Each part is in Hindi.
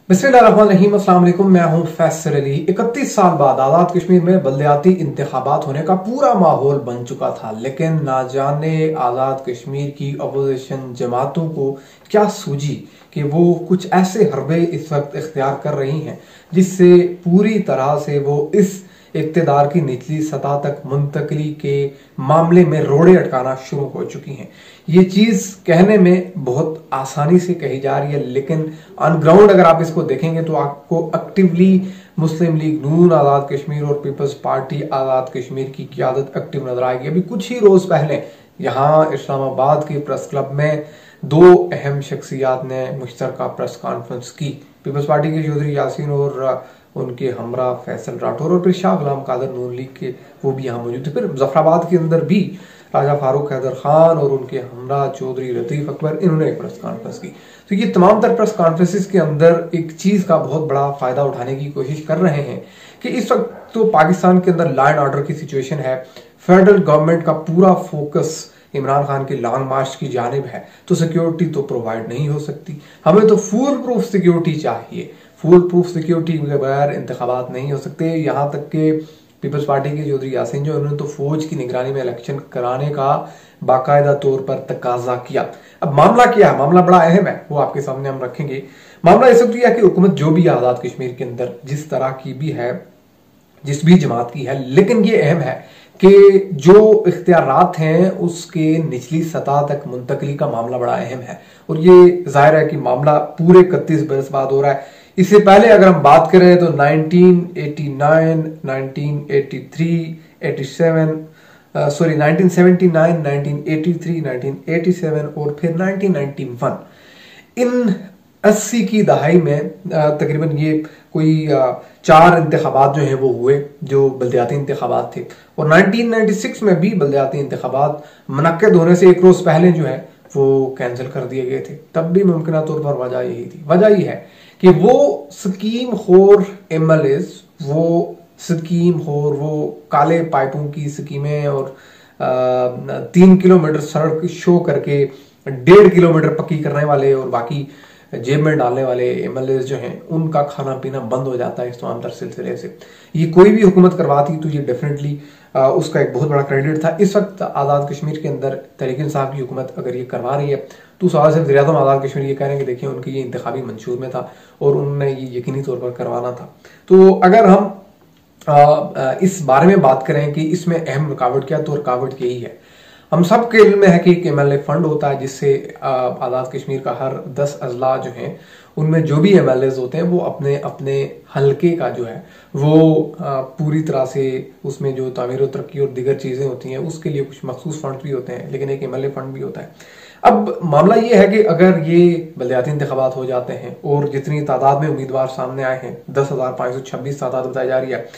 बिस्मिल्लाहिर्रहमानिर्रहीम। अस्सलाम वालेकुम। मैं हूं फैसल अली। 31 साल बाद आज़ाद कश्मीर में बल्दियाती इंतखाबात होने का पूरा माहौल बन चुका था, लेकिन ना जाने आज़ाद कश्मीर की अपोजिशन जमातों को क्या सूझी कि वो कुछ ऐसे हरबे इस वक्त इख्तियार कर रही हैं जिससे पूरी तरह से वो इस इक्तदार की निचली सतह तक मुंतकली के मामले में रोड़े अटकाना शुरू हो चुकी हैं। ये चीज कहने में बहुत आसानी से कही जा रही है, लेकिन ऑन ग्राउंड अगर आप इसको देखेंगे तो आपको एक्टिवली मुस्लिम लीग नून आज़ाद कश्मीर और पीपल्स पार्टी आज़ाद कश्मीर की क़यादत एक्टिव नजर आएगी। अभी कुछ ही रोज पहले यहाँ इस्लामाबाद के प्रेस क्लब में दो अहम शख्सियात ने मुश्तरका प्रेस कॉन्फ्रेंस की। पीपल्स पार्टी के चौधरी यासीन और उनके हमरा फैसल राठौर और फिर शाह गुलाम कादर नून लीग के वो भी यहाँ मौजूद थे। फिर मुजफ्फराबाद के अंदर भी राजा फारूक हैदर खान और उनके हमरा चौधरी लतीफ अकबर इन्होंने एक प्रेस कॉन्फ्रेंस की। तो ये तमाम तर प्रेस कॉन्फ्रेंसेस के अंदर एक चीज का बहुत बड़ा फायदा उठाने की कोशिश कर रहे हैं कि इस वक्त तो पाकिस्तान के अंदर लॉ एंड ऑर्डर की सिचुएशन है, फेडरल गवर्नमेंट का पूरा फोकस इमरान खान के लॉन्ग मार्च की जानिब है, तो सिक्योरिटी तो प्रोवाइड नहीं हो सकती। हमें तो फुल प्रूफ सिक्योरिटी चाहिए। फुल प्रूफ सिक्योरिटी के बगैर इंतखाबात नहीं हो सकते। यहाँ तक के पीपल्स पार्टी के चौधरी यासीन जो उन्होंने तो फौज की निगरानी में इलेक्शन कराने का बाकायदा तौर पर तकाजा किया। अब मामला क्या है, मामला बड़ा अहम है, वो आपके सामने हम रखेंगे। मामला इस वक्त यह है कि हुकूमत जो भी आज़ाद कश्मीर के अंदर जिस तरह की भी है, जिस भी जमात की है, लेकिन ये अहम है कि जो इख्तियारात हैं उसके निचली सतह तक मुंतकली का मामला बड़ा अहम है। और ये जाहिर है कि मामला पूरे 31 बरस बाद हो रहा है। इससे पहले अगर हम बात करें तो 1989, 1983, 1979, 1983, 1987 और फिर 1991, इन 80 की दहाई में तकरीबन ये कोई 4 इंतखाबात जो हैं वो हुए जो बल्दियाती इंतखाबात थे। और 1996 में भी बल्दियाती इंतखाबात मुनक्किद होने से एक रोज पहले जो है वो कैंसिल कर दिए गए थे। तब भी मुमकिन तौर पर वजह यही थी। वजह यह है कि वो स्कीम खोर एमएलएज, वो स्कीम खोर, वो काले पाइपों की स्कीमें और 3 किलोमीटर सड़क शो करके 1.5 किलोमीटर पक्की करने वाले और बाकी जेब में डालने वाले एमएलए जो हैं उनका खाना पीना बंद हो जाता है इस तमाम तर सिलसिले से। ये कोई भी हुकूमत करवाती तो ये डेफिनेटली उसका एक बहुत बड़ा क्रेडिट था। इस वक्त आज़ाद कश्मीर के अंदर तहरीक इंसाफ की हुकूमत अगर ये करवा रही है तो उस हवाले से वज़ीर आज़म आज़ाद कश्मीर ये कह रहे हैं कि देखिए उनके ये इंतखाबी मंशूर में था और उन्होंने ये यकीनी तौर पर करवाना था। तो अगर हम इस बारे में बात करें कि इसमें अहम रुकावट क्या, तो रुकावट यही है। हम सब के इल्म में है कि एक एमएलए फंड होता है जिससे आज़ाद कश्मीर का हर 10 अजला जो हैं उनमें जो भी एमएलएज होते हैं वो अपने अपने हलके का जो है वो पूरी तरह से उसमें जो तामीर और तरक्की और दीगर चीजें होती हैं उसके लिए कुछ मखसूस फंड भी होते हैं, लेकिन एक एमएलए फंड भी होता है। अब मामला ये है कि अगर ये बल्दियाती इंतखाबात हो जाते हैं और जितनी तादाद में उम्मीदवार सामने आए हैं, 10,526 तादाद बताई जा रही है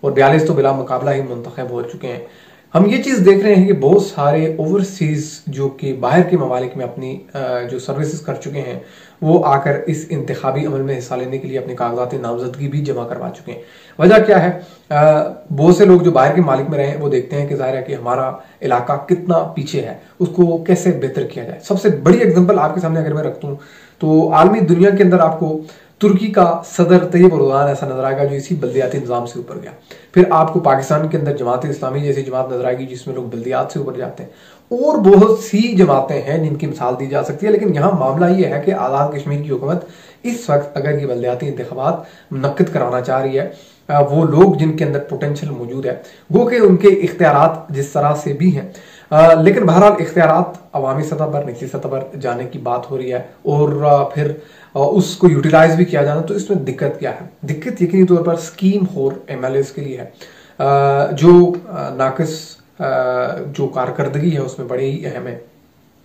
और 42 तो बिला मुकाबला ही मुंतखब हो चुके हैं, हम ये चीज देख रहे हैं कि बहुत सारे ओवरसीज जो कि बाहर के ममालिक में अपनी जो सर्विसेज कर चुके हैं वो आकर इस इंतखाबी अमल में हिस्सा लेने के लिए अपनी कागजात नामजदगी भी जमा करवा चुके हैं। वजह क्या है, बहुत से लोग जो बाहर के मालिक में रहे हैं वो देखते हैं कि जाहिर है कि हमारा इलाका कितना पीछे है, उसको कैसे बेहतर किया जाए। सबसे बड़ी एग्जाम्पल आपके सामने अगर मैं रखता हूँ तो आलमी दुनिया के अंदर आपको तुर्की का सदर तैयब एर्दोगान ऐसा नजर आएगा जो इसी बल्दियाती निजाम से ऊपर गया। फिर आपको पाकिस्तान के अंदर जमात इस्लामी जैसी जमात नजर आएगी जिसमें लोग बल्दियात से ऊपर जाते हैं और बहुत सी जमातें हैं जिनकी मिसाल दी जा सकती है। लेकिन यहाँ मामला ये है कि आज़ाद कश्मीर की हुकूमत इस वक्त अगर ये बल्दियाती इंतखाबात मुनक्किद कराना चाह रही है, वो लोग जिनके अंदर पोटेंशियल मौजूद है, गो के उनके इख्तियारात जिस तरह से भी हैं, लेकिन बहरहाल इख्तियारात अवामी सतह पर निचली सतह पर जाने की बात हो रही है और फिर उसको यूटिलाइज भी किया जाना। तो इसमें दिक्कत क्या है? दिक्कत यकीनी तौर पर स्कीम खोर एमएलएज के लिए है जो नाकिस जो कारकर्दगी है उसमें बड़े ही अहम है।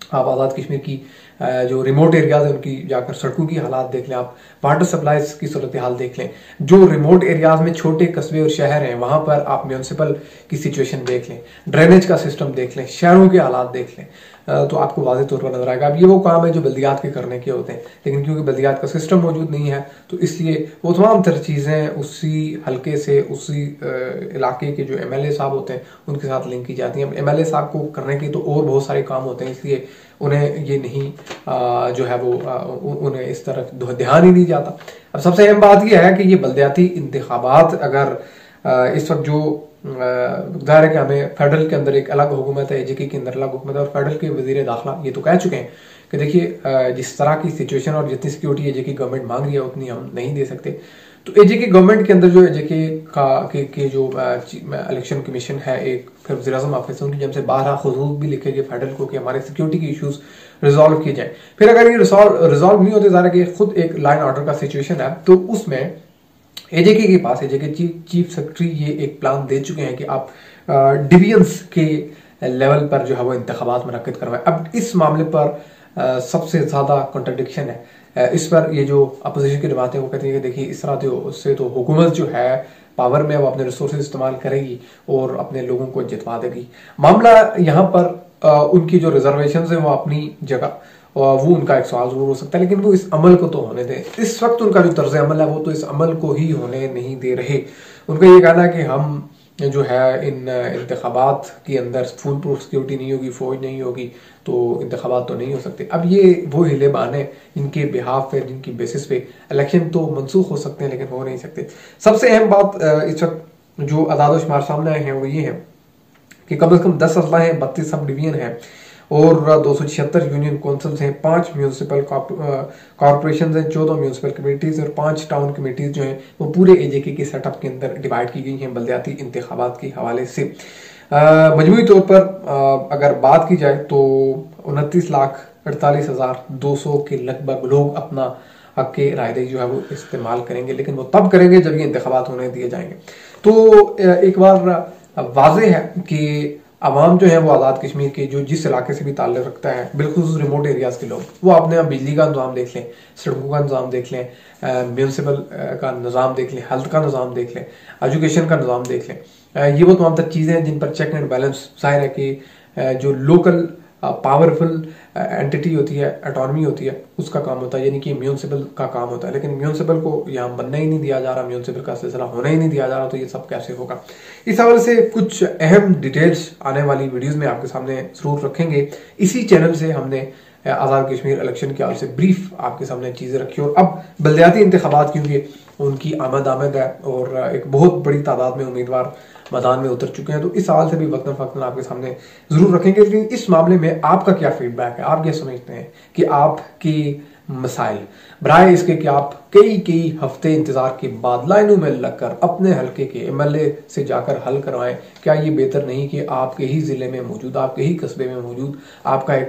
आप आज़ाद कश्मीर की जो रिमोट एरियाज है उनकी जाकर सड़कों की हालात देख लें, आप वाटर सप्लाईज की सूरत हाल देख लें। जो रिमोट एरियाज में छोटे कस्बे और शहर हैं वहां पर आप म्यूनसिपल की सिचुएशन देख लें, ड्रेनेज का सिस्टम देख लें, शहरों के हालात देख लें। तो आपको वाज़ेह तौर पर नजर आएगा। अब ये वो काम है जो बल्दियात के करने के होते हैं, लेकिन क्योंकि बल्दियात का सिस्टम मौजूद नहीं है तो इसलिए वो तमाम तर चीज़ें उसी हल्के से, उसी इलाके के जो MLA साहब होते हैं उनके साथ लिंक की जाती हैं। MLA साहब को करने के तो और बहुत सारे काम होते हैं, इसलिए उन्हें ये नहीं जो है वो उन्हें इस तरफ ध्यान ही नहीं जाता। अब सबसे अहम बात यह है कि ये बल्दियाती इंतखाबात अगर इस वक्त जो जाहिर है कि हमें फेडरल के अंदर एक अलग हुकूमत है, AJK के अंदर अलग हुकूमत है, और फेडरल के वजीर दाखिला ये तो कह चुके हैं कि देखिए जिस तरह की सिचुएशन और जितनी सिक्योरिटी AJK गवर्नमेंट मांग रही है उतनी हम नहीं दे सकते। तो AJK गवर्नमेंट के अंदर जो AJK के जो इलेक्शन कमीशन है, एक फिर वज़ीर आज़म ऑफिस, उनकी जब से 12 खतूत भी लिखे गए फेडरल को कि हमारे सिक्योरिटी के इशूज रिजॉल्व किए जाए। फिर अगर ये रिजॉल्व नहीं होते, ज़ाहिर है कि खुद एक लाइन ऑर्डर का सिचुएशन है, तो उसमें AJK के पास, AJK चीफ सेक्रेटरी ये एक प्लान दे चुके हैं कि आप डिवीजन्स के लेवल पर जो है वो इंतखाबात मुनक्किद करवाएं। अब इस मामले पर सबसे ज़्यादा कॉन्ट्रडिक्शन है। इस पर ये जो अपोजिशन की जमात है वो कहती है कि देखिए इस तरह उससे तो हुकूमत जो है पावर में वो अपने रिसोर्सेज इस्तेमाल करेगी और अपने लोगों को जितवा देगी। मामला यहाँ पर उनकी जो रिजर्वेशन है वो अपनी जगह, वो उनका एक सवाल जरूर हो सकता है, लेकिन वो इस अमल को तो होने दें। इस वक्त उनका जो तर्ज अमल है वो तो इस अमल को ही होने नहीं दे रहे। उनका ये कहना है कि हम जो है इन इंतखाबात के अंदर फुल प्रूफ सिक्योरिटी नहीं होगी, फौज नहीं होगी, तो इंतखाबात तो नहीं हो सकते। अब ये वो हिले बहाने इनके बिहाफ पे, जिनकी बेसिस पे इलेक्शन तो मनसूख हो सकते हैं लेकिन हो नहीं सकते। सबसे अहम बात इस वक्त जो अदाद शुमार सामने आए हैं वो ये है कि कम से कम 10 अजला हैं, 32 सब डिवीजन है और 276 यूनियन काउंसिल्स हैं, 5 म्यूनसिपल कॉरपोरेशन हैं, 14 म्यूनसिपल कमेटीज और 5 टाउन कमेटीज जो हैं वो पूरे AJK के सेटअप के अंदर डिवाइड की गई हैं बल्दियाती इंतखाबात के हवाले से। मजमूई तौर पर अगर बात की जाए तो 29,48,200 के लगभग लोग अपना हक के रायदही जो है वो इस्तेमाल करेंगे, लेकिन वो तब करेंगे जब ये इंतखाबात होने दिए जाएंगे। तो एक बार वाज़ेह है कि आवाम जो है वो आज़ाद कश्मीर के जो जिस इलाके से भी ताल्लुक़ रखता है, बिल्कुल रिमोट एरियाज के लोग, वो अपने यहाँ बिजली का निज़ाम देख लें, सड़कों का निज़ाम देख लें, म्यूनसिपल का निज़ाम देख लें, हेल्थ का निज़ाम देख लें, एजुकेशन का निज़ाम देख लें। ये वो तमाम तर चीज़ें हैं जिन पर चेक एंड बैलेंस, जाहिर है कि जो लोकल पावरफुल एंटिटी होती है, ऑटोनॉमी होती है, उसका काम होता है, यानी कि म्यूनसिपल का काम होता है। लेकिन म्यूनसिपल को यहाँ बनने ही नहीं दिया जा रहा, म्यूनसिपल का सिलसिला होने ही नहीं दिया जा रहा, तो ये सब कैसे होगा। इस हवाले से कुछ अहम डिटेल्स आने वाली वीडियोस में आपके सामने जरूर रखेंगे। इसी चैनल से हमने आज़ाद कश्मीर इलेक्शन के हवाले से ब्रीफ आपके सामने चीज़ें रखी, और अब बल्दियाती इंतखाबात क्योंकि उनकी आमद है और एक बहुत बड़ी तादाद में उम्मीदवार मैदान में उतर चुके हैं, तो इस साल से भी वक्तन फक्तन आपके सामने जरूर रखेंगे। लेकिन इस मामले में आपका क्या फीडबैक है, आप क्या समझते हैं कि आपकी मसाइल बराए इसके कि आप कई हफ्ते इंतजार के बाद लाइनों में लगकर अपने हल्के के MLA से जाकर हल करवाएं? क्या ये बेहतर नहीं कि आपके ही जिले में मौजूद, आपके ही कस्बे में मौजूद आपका एक